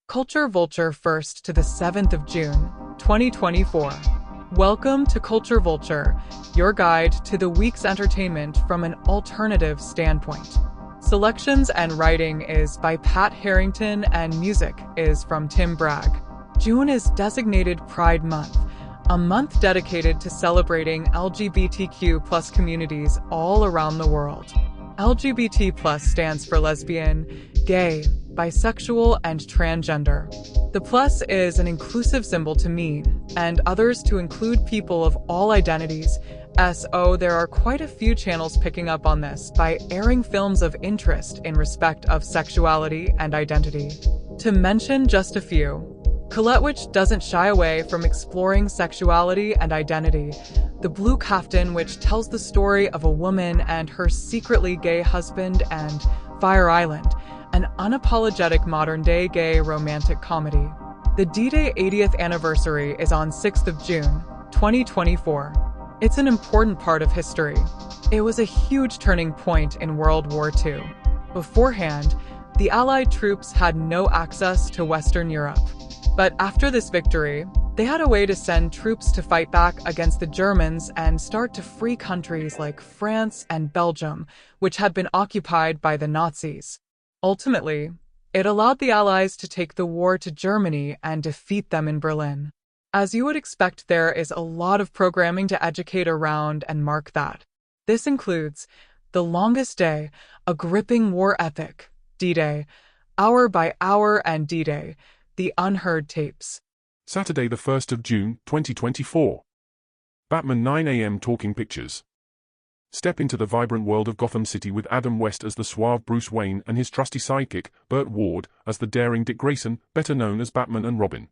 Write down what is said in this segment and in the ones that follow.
Culture Vulture 1st to the 7th of June, 2024. Welcome to Culture Vulture, your guide to the week's entertainment from an alternative standpoint. Selections and writing is by Pat Harrington and music is from Tim Bragg. June is designated Pride Month, a month dedicated to celebrating LGBTQ+ communities all around the world. LGBT+ stands for lesbian, gay, bisexual, and transgender. The plus is an inclusive symbol to mean, and others to include people of all identities. There are quite a few channels picking up on this by airing films of interest in respect of sexuality and identity. To mention just a few, Colette, which doesn't shy away from exploring sexuality and identity. The Blue Caftan, which tells the story of a woman and her secretly gay husband, and Fire Island, an unapologetic modern-day gay romantic comedy. The D-Day 80th anniversary is on 6th of June, 2024. It's an important part of history. It was a huge turning point in World War II. Beforehand, the Allied troops had no access to Western Europe. But after this victory, they had a way to send troops to fight back against the Germans and start to free countries like France and Belgium, which had been occupied by the Nazis. Ultimately, it allowed the Allies to take the war to Germany and defeat them in Berlin. As you would expect, there is a lot of programming to educate around and mark that. This includes The Longest Day, a gripping war epic, D-Day, Hour by Hour, and D-Day, The Unheard Tapes. Saturday the 1st of June, 2024. Batman 9 a.m. Talking Pictures. Step into the vibrant world of Gotham City with Adam West as the suave Bruce Wayne and his trusty sidekick, Burt Ward, as the daring Dick Grayson, better known as Batman and Robin.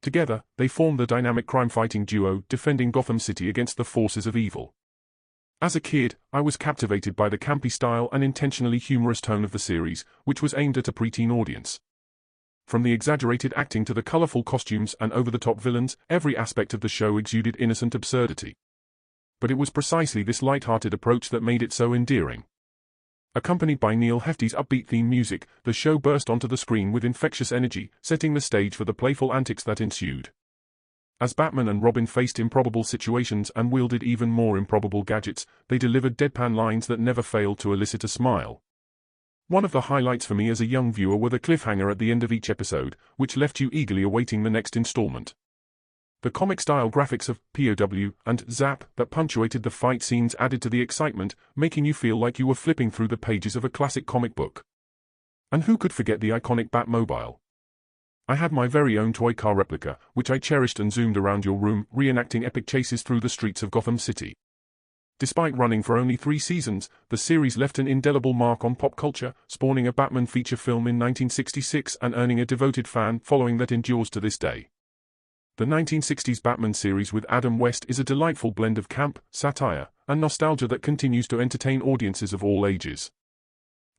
Together, they form the dynamic crime-fighting duo defending Gotham City against the forces of evil. As a kid, I was captivated by the campy style and intentionally humorous tone of the series, which was aimed at a preteen audience. From the exaggerated acting to the colorful costumes and over-the-top villains, every aspect of the show exuded innocent absurdity. But it was precisely this light-hearted approach that made it so endearing. Accompanied by Neil Hefti's upbeat theme music, the show burst onto the screen with infectious energy, setting the stage for the playful antics that ensued. As Batman and Robin faced improbable situations and wielded even more improbable gadgets, they delivered deadpan lines that never failed to elicit a smile. One of the highlights for me as a young viewer were the cliffhanger at the end of each episode, which left you eagerly awaiting the next installment. The comic-style graphics of POW and Zap that punctuated the fight scenes added to the excitement, making you feel like you were flipping through the pages of a classic comic book. And who could forget the iconic Batmobile? I had my very own toy car replica, which I cherished and zoomed around your room, reenacting epic chases through the streets of Gotham City. Despite running for only 3 seasons, the series left an indelible mark on pop culture, spawning a Batman feature film in 1966 and earning a devoted fan following that endures to this day. The 1960s Batman series with Adam West is a delightful blend of camp, satire, and nostalgia that continues to entertain audiences of all ages.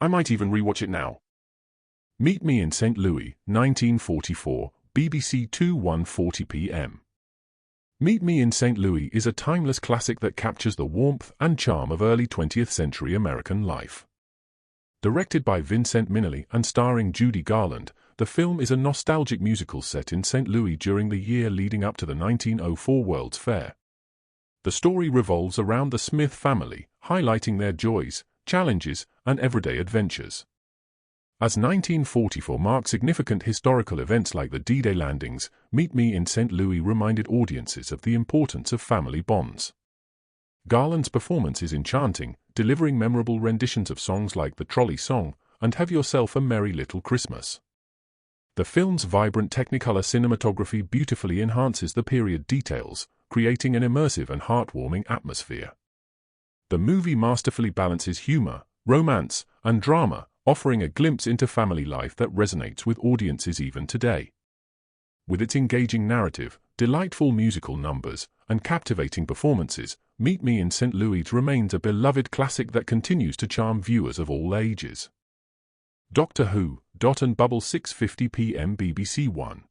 I might even rewatch it now. Meet Me in St. Louis, 1944, BBC 2 1:40 p.m. Meet Me in St. Louis is a timeless classic that captures the warmth and charm of early 20th century American life. Directed by Vincent Minnelli and starring Judy Garland, the film is a nostalgic musical set in St. Louis during the year leading up to the 1904 World's Fair. The story revolves around the Smith family, highlighting their joys, challenges, and everyday adventures. As 1944 marked significant historical events like the D-Day landings, Meet Me in St. Louis reminded audiences of the importance of family bonds. Garland's performance is enchanting, delivering memorable renditions of songs like The Trolley Song and Have Yourself a Merry Little Christmas. The film's vibrant Technicolor cinematography beautifully enhances the period details, creating an immersive and heartwarming atmosphere. The movie masterfully balances humor, romance, and drama, offering a glimpse into family life that resonates with audiences even today. With its engaging narrative, delightful musical numbers, and captivating performances, Meet Me in St. Louis remains a beloved classic that continues to charm viewers of all ages. Doctor Who, Dot and Bubble 6:50 p.m. BBC One.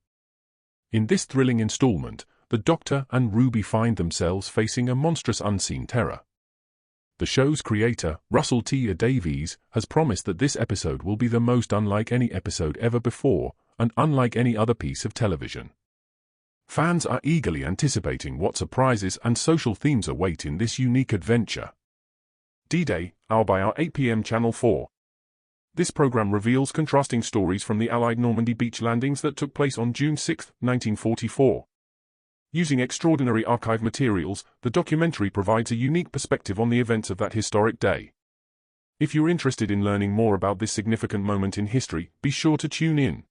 In this thrilling installment, the Doctor and Ruby find themselves facing a monstrous unseen terror. The show's creator, Russell T. Davies, has promised that this episode will be the most unlike any episode ever before, and unlike any other piece of television. Fans are eagerly anticipating what surprises and social themes await in this unique adventure. D-Day, Hour by Hour, 8 p.m. Channel 4. This program reveals contrasting stories from the Allied Normandy beach landings that took place on June 6, 1944. Using extraordinary archive materials, the documentary provides a unique perspective on the events of that historic day. If you're interested in learning more about this significant moment in history, be sure to tune in.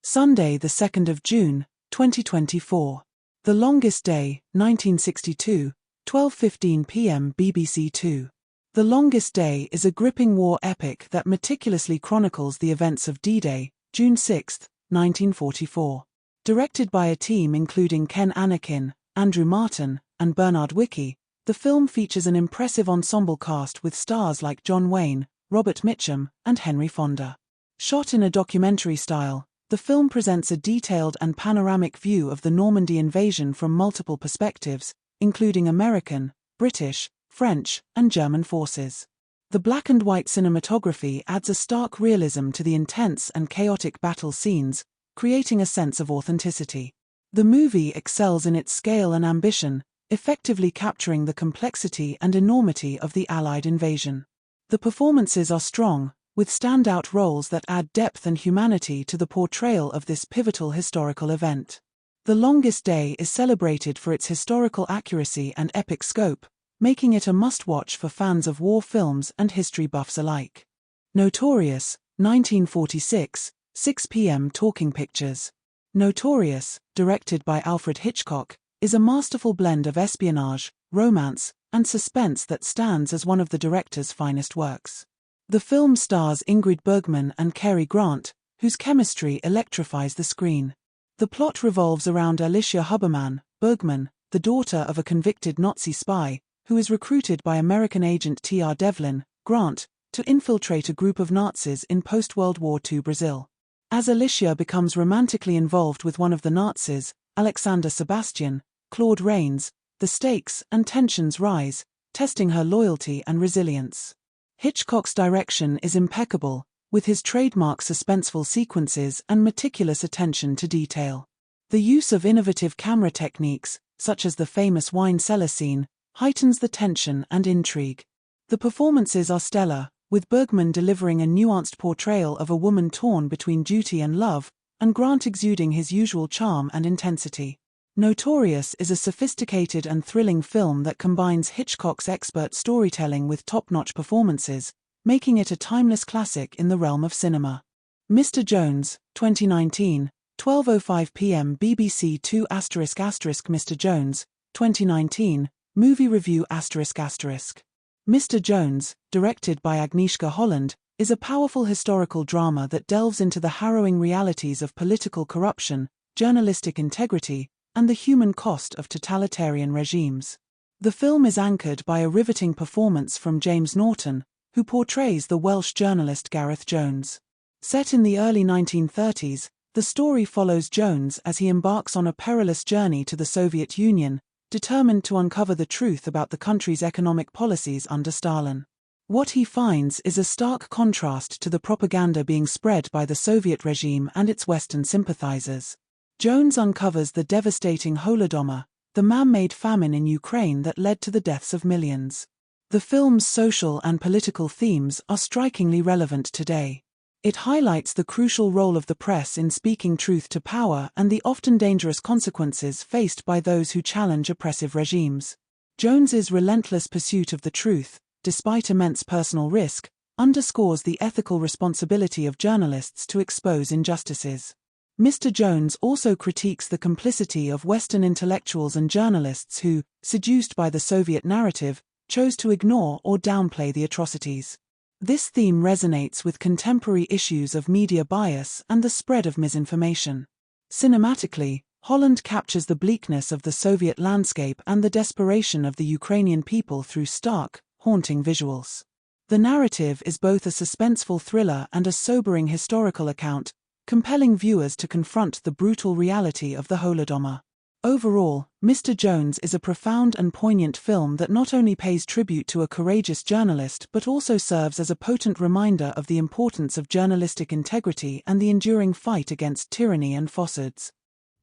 Sunday, the 2nd of June, 2024. The Longest Day, 1962, 12:15 p.m. BBC Two. The Longest Day is a gripping war epic that meticulously chronicles the events of D-Day, June 6, 1944. Directed by a team including Ken Anakin, Andrew Martin, and Bernard Wicki, the film features an impressive ensemble cast with stars like John Wayne, Robert Mitchum, and Henry Fonda. Shot in a documentary style, the film presents a detailed and panoramic view of the Normandy invasion from multiple perspectives, including American, British, French, and German forces. The black and white cinematography adds a stark realism to the intense and chaotic battle scenes, creating a sense of authenticity. The movie excels in its scale and ambition, effectively capturing the complexity and enormity of the Allied invasion. The performances are strong, with standout roles that add depth and humanity to the portrayal of this pivotal historical event. The Longest Day is celebrated for its historical accuracy and epic scope, making it a must-watch for fans of war films and history buffs alike. Notorious, 1946, 6 p.m. Talking Pictures. Notorious, directed by Alfred Hitchcock, is a masterful blend of espionage, romance, and suspense that stands as one of the director's finest works. The film stars Ingrid Bergman and Cary Grant, whose chemistry electrifies the screen. The plot revolves around Alicia Huberman, Bergman, the daughter of a convicted Nazi spy, who is recruited by American agent T.R. Devlin, Grant, to infiltrate a group of Nazis in post-World War II Brazil. As Alicia becomes romantically involved with one of the Nazis, Alexander Sebastian, Claude Rains, the stakes and tensions rise, testing her loyalty and resilience. Hitchcock's direction is impeccable, with his trademark suspenseful sequences and meticulous attention to detail. The use of innovative camera techniques, such as the famous wine cellar scene, heightens the tension and intrigue. The performances are stellar, with Bergman delivering a nuanced portrayal of a woman torn between duty and love, and Grant exuding his usual charm and intensity. Notorious is a sophisticated and thrilling film that combines Hitchcock's expert storytelling with top-notch performances, making it a timeless classic in the realm of cinema. Mr. Jones, 2019, 12:05 p.m. BBC Two ****. Mr. Jones, 2019, Movie Review ****. Mr. Jones, directed by Agnieszka Holland, is a powerful historical drama that delves into the harrowing realities of political corruption, journalistic integrity, and the human cost of totalitarian regimes. The film is anchored by a riveting performance from James Norton, who portrays the Welsh journalist Gareth Jones. Set in the early 1930s, the story follows Jones as he embarks on a perilous journey to the Soviet Union, determined to uncover the truth about the country's economic policies under Stalin. What he finds is a stark contrast to the propaganda being spread by the Soviet regime and its Western sympathizers. Jones uncovers the devastating Holodomor, the man-made famine in Ukraine that led to the deaths of millions. The film's social and political themes are strikingly relevant today. It highlights the crucial role of the press in speaking truth to power and the often dangerous consequences faced by those who challenge oppressive regimes. Jones's relentless pursuit of the truth, despite immense personal risk, underscores the ethical responsibility of journalists to expose injustices. Mr. Jones also critiques the complicity of Western intellectuals and journalists who, seduced by the Soviet narrative, chose to ignore or downplay the atrocities. This theme resonates with contemporary issues of media bias and the spread of misinformation. Cinematically, Holland captures the bleakness of the Soviet landscape and the desperation of the Ukrainian people through stark, haunting visuals. The narrative is both a suspenseful thriller and a sobering historical account, compelling viewers to confront the brutal reality of the Holodomor. Overall, Mr. Jones is a profound and poignant film that not only pays tribute to a courageous journalist but also serves as a potent reminder of the importance of journalistic integrity and the enduring fight against tyranny and falsehoods.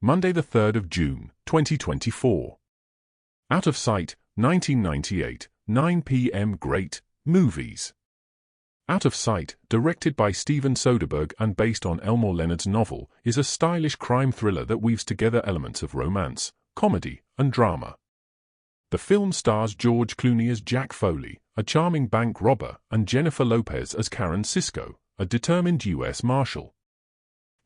Monday the 3rd of June, 2024. Out of Sight, 1998, 9 p.m. Great Movies. Out of Sight, directed by Steven Soderbergh and based on Elmore Leonard's novel, is a stylish crime thriller that weaves together elements of romance, comedy, and drama. The film stars George Clooney as Jack Foley, a charming bank robber, and Jennifer Lopez as Karen Sisko, a determined U.S. Marshal.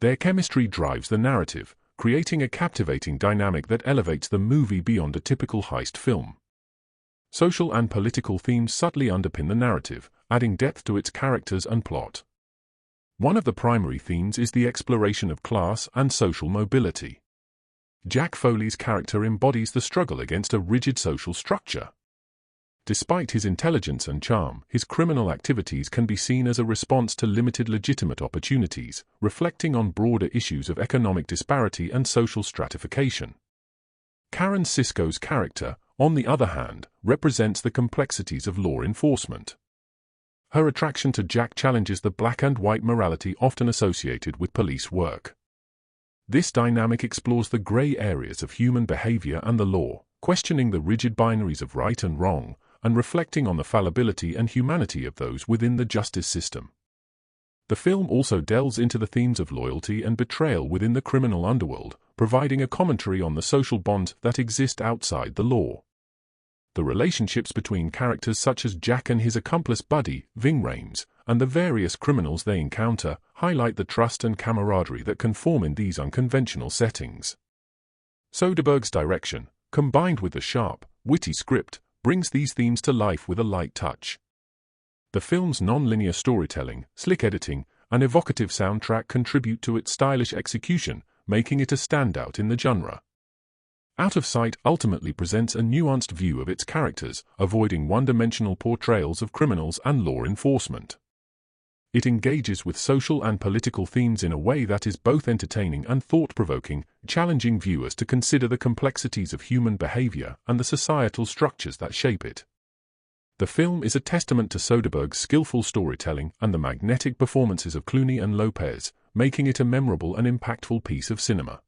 Their chemistry drives the narrative, creating a captivating dynamic that elevates the movie beyond a typical heist film. Social and political themes subtly underpin the narrative, adding depth to its characters and plot. One of the primary themes is the exploration of class and social mobility. Jack Foley's character embodies the struggle against a rigid social structure. Despite his intelligence and charm, his criminal activities can be seen as a response to limited legitimate opportunities, reflecting on broader issues of economic disparity and social stratification. Karen Sisko's character, on the other hand, represents the complexities of law enforcement. Her attraction to Jack challenges the black and white morality often associated with police work. This dynamic explores the gray areas of human behavior and the law, questioning the rigid binaries of right and wrong, and reflecting on the fallibility and humanity of those within the justice system. The film also delves into the themes of loyalty and betrayal within the criminal underworld, providing a commentary on the social bonds that exist outside the law. The relationships between characters such as Jack and his accomplice buddy, Ving Rhames, and the various criminals they encounter highlight the trust and camaraderie that can form in these unconventional settings. Soderbergh's direction, combined with the sharp, witty script, brings these themes to life with a light touch. The film's non-linear storytelling, slick editing, and evocative soundtrack contribute to its stylish execution, making it a standout in the genre. Out of Sight ultimately presents a nuanced view of its characters, avoiding one-dimensional portrayals of criminals and law enforcement. It engages with social and political themes in a way that is both entertaining and thought-provoking, challenging viewers to consider the complexities of human behavior and the societal structures that shape it. The film is a testament to Soderbergh's skillful storytelling and the magnetic performances of Clooney and Lopez, making it a memorable and impactful piece of cinema.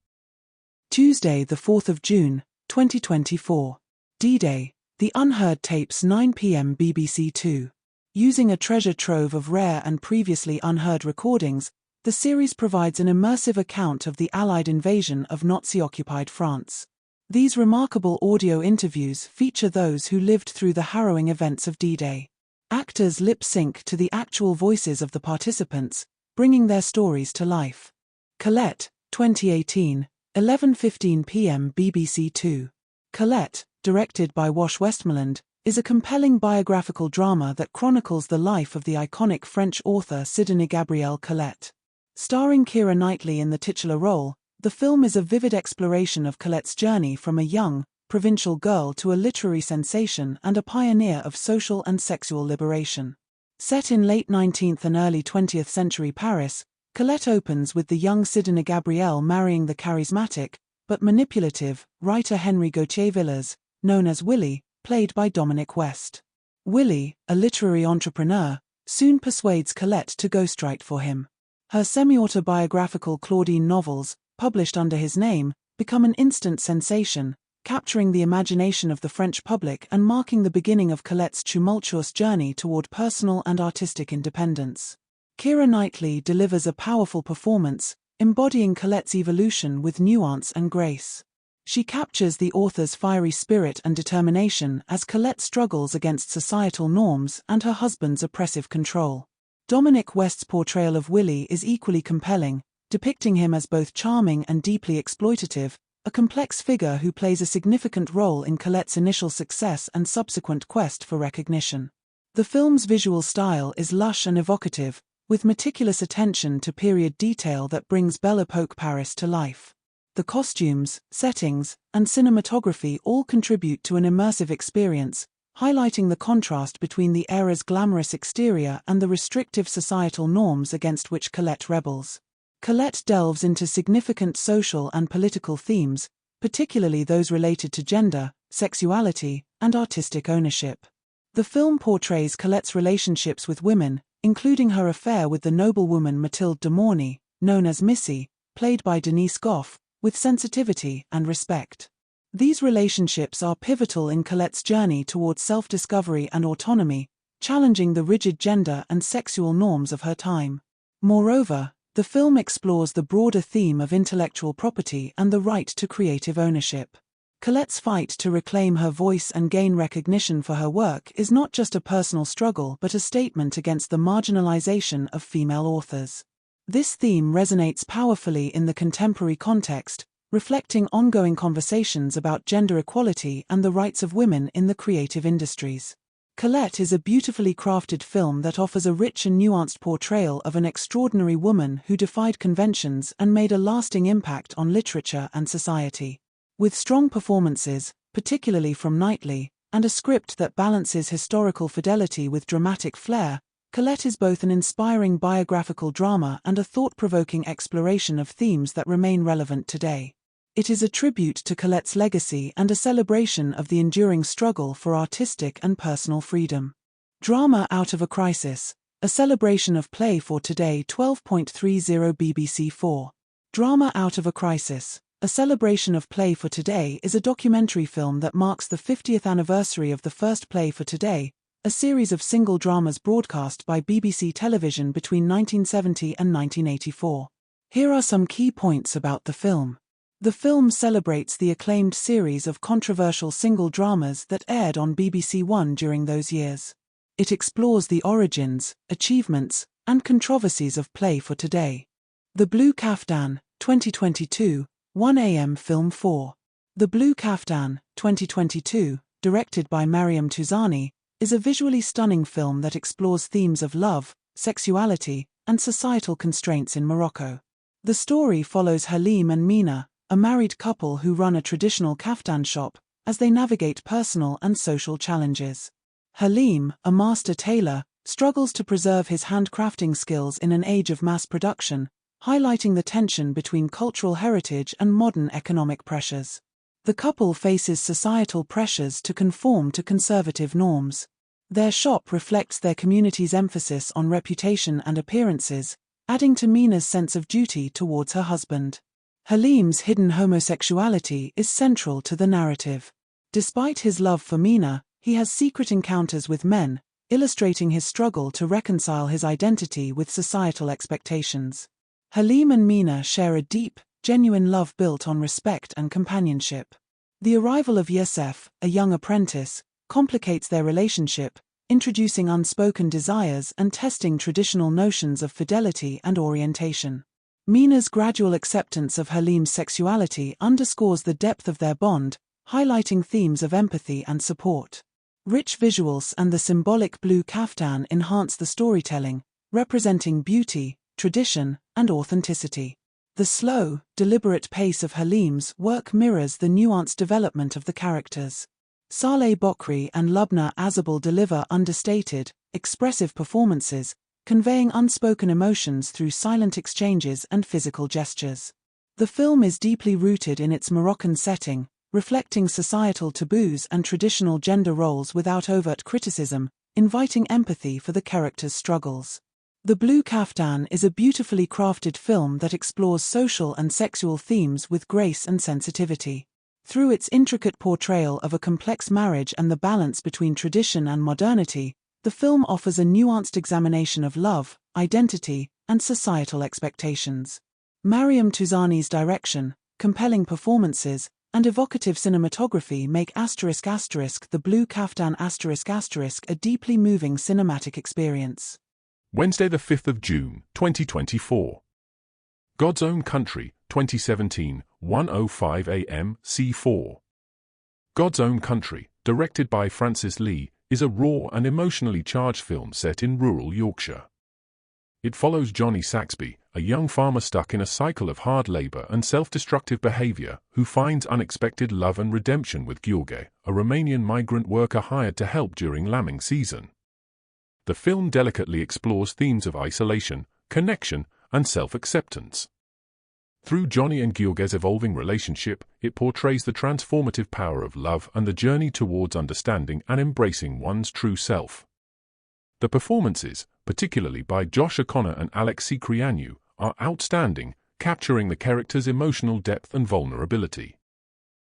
Tuesday, the 4th of June, 2024. D-Day, The Unheard Tapes, 9 p.m. BBC Two. Using a treasure trove of rare and previously unheard recordings, the series provides an immersive account of the Allied invasion of Nazi-occupied France. These remarkable audio interviews feature those who lived through the harrowing events of D-Day. Actors lip-sync to the actual voices of the participants, bringing their stories to life. Colette, 2018, 11:15 p.m. BBC Two. Colette, directed by Wash Westmoreland, is a compelling biographical drama that chronicles the life of the iconic French author Sidonie Gabrielle Colette. Starring Keira Knightley in the titular role, the film is a vivid exploration of Colette's journey from a young, provincial girl to a literary sensation and a pioneer of social and sexual liberation. Set in late 19th and early 20th century Paris, Colette opens with the young Sidonie Gabrielle marrying the charismatic, but manipulative, writer Henry Gauthier-Villers, known as Willie, played by Dominic West. Willie, a literary entrepreneur, soon persuades Colette to ghostwrite for him. Her semi-autobiographical Claudine novels, published under his name, become an instant sensation, capturing the imagination of the French public and marking the beginning of Colette's tumultuous journey toward personal and artistic independence. Keira Knightley delivers a powerful performance, embodying Colette's evolution with nuance and grace. She captures the author's fiery spirit and determination as Colette struggles against societal norms and her husband's oppressive control. Dominic West's portrayal of Willie is equally compelling, depicting him as both charming and deeply exploitative, a complex figure who plays a significant role in Colette's initial success and subsequent quest for recognition. The film's visual style is lush and evocative, with meticulous attention to period detail that brings Belle Epoque Paris to life. The costumes, settings, and cinematography all contribute to an immersive experience, highlighting the contrast between the era's glamorous exterior and the restrictive societal norms against which Colette rebels. Colette delves into significant social and political themes, particularly those related to gender, sexuality, and artistic ownership. The film portrays Colette's relationships with women, including her affair with the noblewoman Mathilde de Morny, known as Missy, played by Denise Gough, with sensitivity and respect. These relationships are pivotal in Colette's journey towards self-discovery and autonomy, challenging the rigid gender and sexual norms of her time. Moreover, the film explores the broader theme of intellectual property and the right to creative ownership. Colette's fight to reclaim her voice and gain recognition for her work is not just a personal struggle but a statement against the marginalization of female authors. This theme resonates powerfully in the contemporary context, reflecting ongoing conversations about gender equality and the rights of women in the creative industries. Colette is a beautifully crafted film that offers a rich and nuanced portrayal of an extraordinary woman who defied conventions and made a lasting impact on literature and society. With strong performances, particularly from Knightley, and a script that balances historical fidelity with dramatic flair, Colette is both an inspiring biographical drama and a thought-provoking exploration of themes that remain relevant today. It is a tribute to Colette's legacy and a celebration of the enduring struggle for artistic and personal freedom. Drama Out of a Crisis, a celebration of play for today. 12.30 BBC 4. Drama Out of a Crisis, a celebration of play for today is a documentary film that marks the 50th anniversary of the first Play for Today, a series of single dramas broadcast by BBC Television between 1970 and 1984. Here are some key points about the film. The film celebrates the acclaimed series of controversial single dramas that aired on BBC One during those years. It explores the origins, achievements, and controversies of Play for Today. The Blue Caftan, 2022, 1 AM Film 4. The Blue Caftan, 2022, directed by Mariam Touzani, is a visually stunning film that explores themes of love, sexuality, and societal constraints in Morocco. The story follows Halim and Mina, a married couple who run a traditional kaftan shop, as they navigate personal and social challenges. Halim, a master tailor, struggles to preserve his handcrafting skills in an age of mass production, highlighting the tension between cultural heritage and modern economic pressures. The couple faces societal pressures to conform to conservative norms. Their shop reflects their community's emphasis on reputation and appearances, adding to Mina's sense of duty towards her husband. Halim's hidden homosexuality is central to the narrative. Despite his love for Mina, he has secret encounters with men, illustrating his struggle to reconcile his identity with societal expectations. Halim and Mina share a deep, genuine love built on respect and companionship. The arrival of Youssef, a young apprentice, complicates their relationship, introducing unspoken desires and testing traditional notions of fidelity and orientation. Mina's gradual acceptance of Halim's sexuality underscores the depth of their bond, highlighting themes of empathy and support. Rich visuals and the symbolic blue caftan enhance the storytelling, representing beauty, tradition, and authenticity. The slow, deliberate pace of Halim's work mirrors the nuanced development of the characters. Saleh Bokri and Lubna Azabal deliver understated, expressive performances, conveying unspoken emotions through silent exchanges and physical gestures. The film is deeply rooted in its Moroccan setting, reflecting societal taboos and traditional gender roles without overt criticism, inviting empathy for the characters' struggles. The Blue Caftan is a beautifully crafted film that explores social and sexual themes with grace and sensitivity. Through its intricate portrayal of a complex marriage and the balance between tradition and modernity, the film offers a nuanced examination of love, identity, and societal expectations. Mariam Touzani's direction, compelling performances, and evocative cinematography make ***The Blue Caftan *** a deeply moving cinematic experience. Wednesday the 5th of June, 2024. God's Own Country, 2017, 1:05 AM, C4. God's Own Country, directed by Francis Lee, is a raw and emotionally charged film set in rural Yorkshire. It follows Johnny Saxby, a young farmer stuck in a cycle of hard labor and self-destructive behavior, who finds unexpected love and redemption with Gheorghe, a Romanian migrant worker hired to help during lambing season. The film delicately explores themes of isolation, connection, and self-acceptance. Through Johnny and Georg's evolving relationship, it portrays the transformative power of love and the journey towards understanding and embracing one's true self. The performances, particularly by Josh O'Connor and Alex Ciprianu, are outstanding, capturing the characters' emotional depth and vulnerability.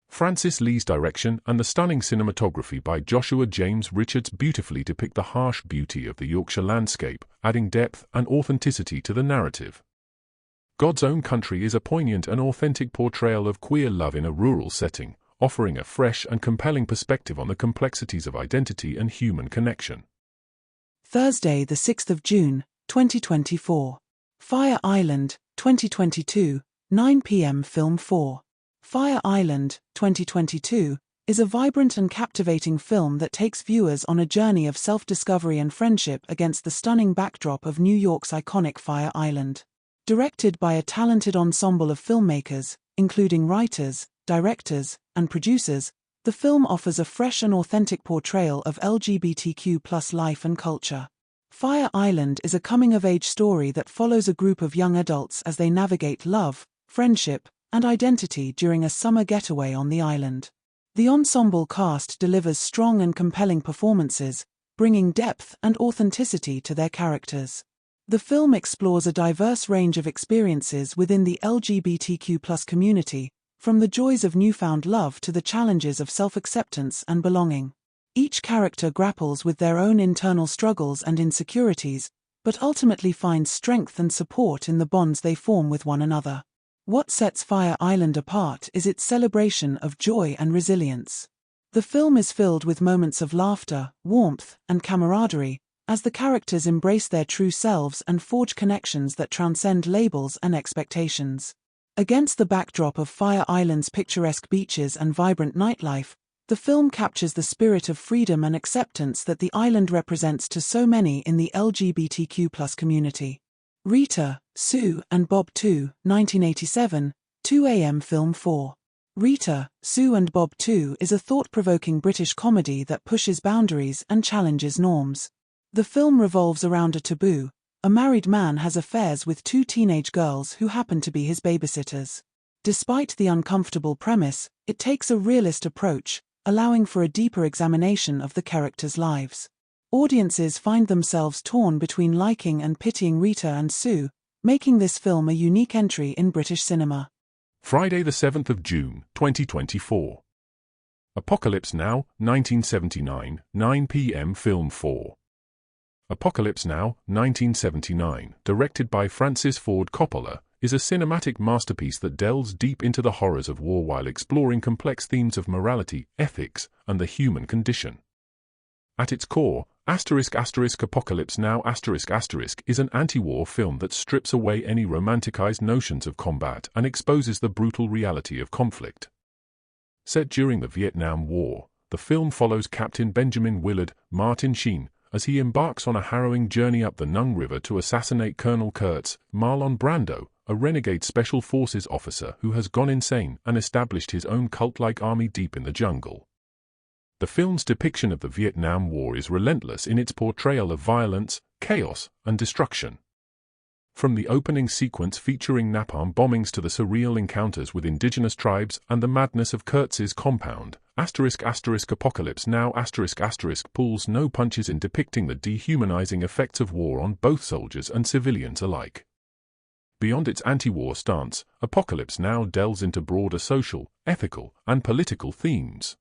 Francis Lee's direction and the stunning cinematography by Joshua James Richards beautifully depict the harsh beauty of the Yorkshire landscape, adding depth and authenticity to the narrative. God's Own Country is a poignant and authentic portrayal of queer love in a rural setting, offering a fresh and compelling perspective on the complexities of identity and human connection. Thursday, the 6th of June, 2024. Fire Island, 2022, 9 p.m. Film 4. Fire Island, 2022, is a vibrant and captivating film that takes viewers on a journey of self-discovery and friendship against the stunning backdrop of New York's iconic Fire Island. Directed by a talented ensemble of filmmakers, including writers, directors, and producers, the film offers a fresh and authentic portrayal of LGBTQ+ life and culture. Fire Island is a coming-of-age story that follows a group of young adults as they navigate love, friendship, and identity during a summer getaway on the island. The ensemble cast delivers strong and compelling performances, bringing depth and authenticity to their characters. The film explores a diverse range of experiences within the LGBTQ+ community, from the joys of newfound love to the challenges of self-acceptance and belonging. Each character grapples with their own internal struggles and insecurities, but ultimately finds strength and support in the bonds they form with one another. What sets Fire Island apart is its celebration of joy and resilience. The film is filled with moments of laughter, warmth, and camaraderie, as the characters embrace their true selves and forge connections that transcend labels and expectations. Against the backdrop of Fire Island's picturesque beaches and vibrant nightlife, the film captures the spirit of freedom and acceptance that the island represents to so many in the LGBTQ+ community. Rita, Sue and Bob 2, 1987, 2 a.m. Film 4. Rita, Sue and Bob 2 is a thought-provoking British comedy that pushes boundaries and challenges norms. The film revolves around a taboo. A married man has affairs with two teenage girls who happen to be his babysitters. Despite the uncomfortable premise, it takes a realist approach, allowing for a deeper examination of the characters' lives. Audiences find themselves torn between liking and pitying Rita and Sue, making this film a unique entry in British cinema. Friday the 7th of June, 2024. Apocalypse Now, 1979, 9 p.m. Film 4. Apocalypse Now, 1979, directed by Francis Ford Coppola, is a cinematic masterpiece that delves deep into the horrors of war while exploring complex themes of morality, ethics, and the human condition. At its core, Apocalypse Now is an anti-war film that strips away any romanticized notions of combat and exposes the brutal reality of conflict. Set during the Vietnam War, the film follows Captain Benjamin Willard Martin Sheen as he embarks on a harrowing journey up the Nung River to assassinate Colonel Kurtz Marlon Brando, a renegade special forces officer who has gone insane and established his own cult-like army deep in the jungle. The film's depiction of the Vietnam War is relentless in its portrayal of violence, chaos, and destruction. From the opening sequence featuring napalm bombings to the surreal encounters with indigenous tribes and the madness of Kurtz's compound, Apocalypse Now pulls no punches in depicting the dehumanizing effects of war on both soldiers and civilians alike. Beyond its anti-war stance, Apocalypse Now delves into broader social, ethical, and political themes.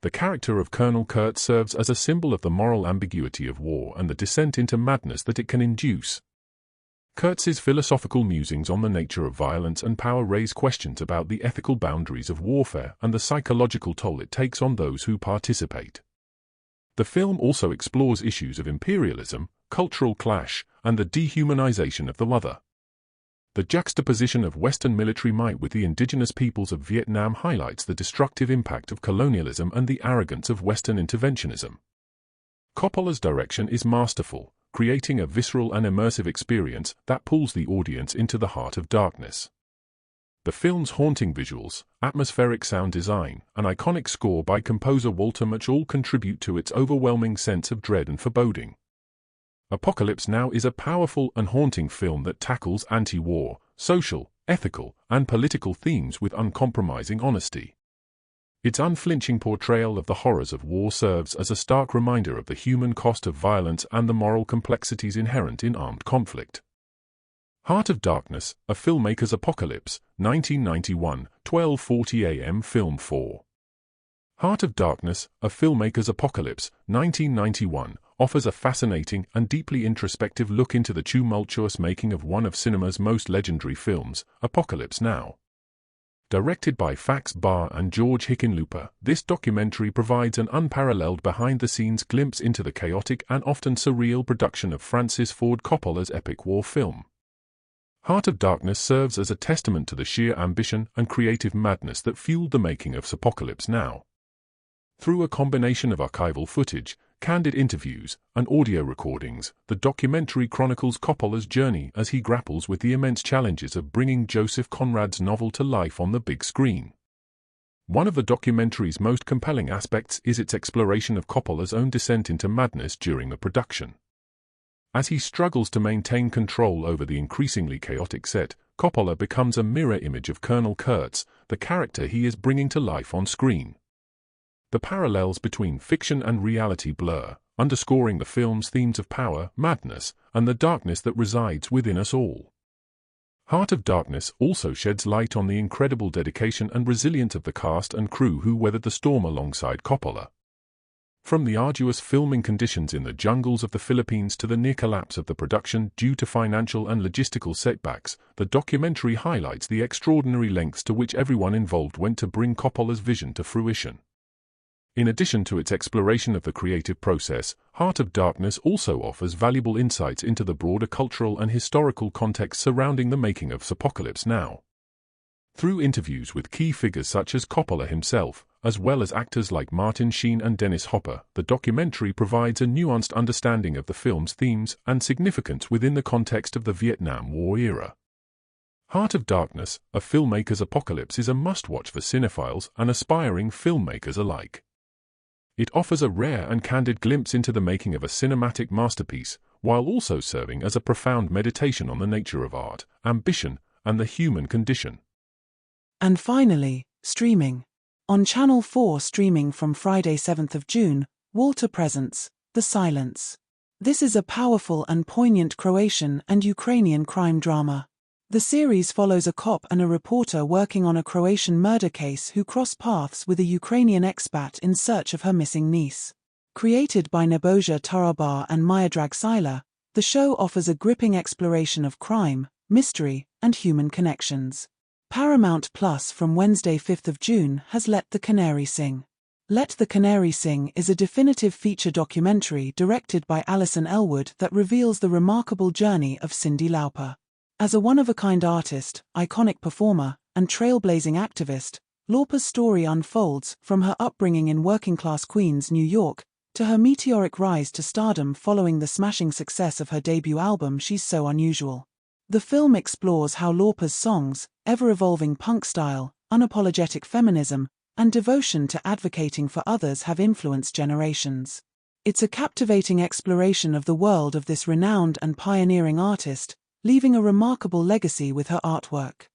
The character of Colonel Kurtz serves as a symbol of the moral ambiguity of war and the descent into madness that it can induce. Kurtz's philosophical musings on the nature of violence and power raise questions about the ethical boundaries of warfare and the psychological toll it takes on those who participate. The film also explores issues of imperialism, cultural clash, and the dehumanization of the other. The juxtaposition of Western military might with the indigenous peoples of Vietnam highlights the destructive impact of colonialism and the arrogance of Western interventionism. Coppola's direction is masterful, creating a visceral and immersive experience that pulls the audience into the heart of darkness. The film's haunting visuals, atmospheric sound design, and iconic score by composer Walter Murch all contribute to its overwhelming sense of dread and foreboding. Apocalypse Now is a powerful and haunting film that tackles anti-war, social, ethical, and political themes with uncompromising honesty. Its unflinching portrayal of the horrors of war serves as a stark reminder of the human cost of violence and the moral complexities inherent in armed conflict. Heart of Darkness, A Filmmaker's Apocalypse, 1991, 12:40 a.m. Film 4. Heart of Darkness, A Filmmaker's Apocalypse, 1991, offers a fascinating and deeply introspective look into the tumultuous making of one of cinema's most legendary films, Apocalypse Now. Directed by Fax Barr and George Hickenlooper, this documentary provides an unparalleled behind-the-scenes glimpse into the chaotic and often surreal production of Francis Ford Coppola's epic war film. Heart of Darkness serves as a testament to the sheer ambition and creative madness that fueled the making of Apocalypse Now. Through a combination of archival footage, candid interviews, and audio recordings, the documentary chronicles Coppola's journey as he grapples with the immense challenges of bringing Joseph Conrad's novel to life on the big screen. One of the documentary's most compelling aspects is its exploration of Coppola's own descent into madness during the production. As he struggles to maintain control over the increasingly chaotic set, Coppola becomes a mirror image of Colonel Kurtz, the character he is bringing to life on screen. The parallels between fiction and reality blur, underscoring the film's themes of power, madness, and the darkness that resides within us all. Heart of Darkness also sheds light on the incredible dedication and resilience of the cast and crew who weathered the storm alongside Coppola. From the arduous filming conditions in the jungles of the Philippines to the near collapse of the production due to financial and logistical setbacks, the documentary highlights the extraordinary lengths to which everyone involved went to bring Coppola's vision to fruition. In addition to its exploration of the creative process, Heart of Darkness also offers valuable insights into the broader cultural and historical context surrounding the making of Apocalypse Now. Through interviews with key figures such as Coppola himself, as well as actors like Martin Sheen and Dennis Hopper, the documentary provides a nuanced understanding of the film's themes and significance within the context of the Vietnam War era. Heart of Darkness, A Filmmaker's Apocalypse is a must-watch for cinephiles and aspiring filmmakers alike. It offers a rare and candid glimpse into the making of a cinematic masterpiece, while also serving as a profound meditation on the nature of art, ambition, and the human condition. And finally, streaming. On Channel 4 streaming from Friday 7th of June, Walter presents The Silence. This is a powerful and poignant Croatian and Ukrainian crime drama. The series follows a cop and a reporter working on a Croatian murder case who cross paths with a Ukrainian expat in search of her missing niece. Created by Nebojša Tarabar and Miodrag Sila, the show offers a gripping exploration of crime, mystery, and human connections. Paramount Plus from Wednesday 5th of June has Let the Canary Sing. Let the Canary Sing is a definitive feature documentary directed by Alison Elwood that reveals the remarkable journey of Cyndi Lauper. As a one-of-a-kind artist, iconic performer, and trailblazing activist, Lauper's story unfolds from her upbringing in working-class Queens, New York, to her meteoric rise to stardom following the smashing success of her debut album She's So Unusual. The film explores how Lauper's songs, ever-evolving punk style, unapologetic feminism, and devotion to advocating for others have influenced generations. It's a captivating exploration of the world of this renowned and pioneering artist, leaving a remarkable legacy with her artwork.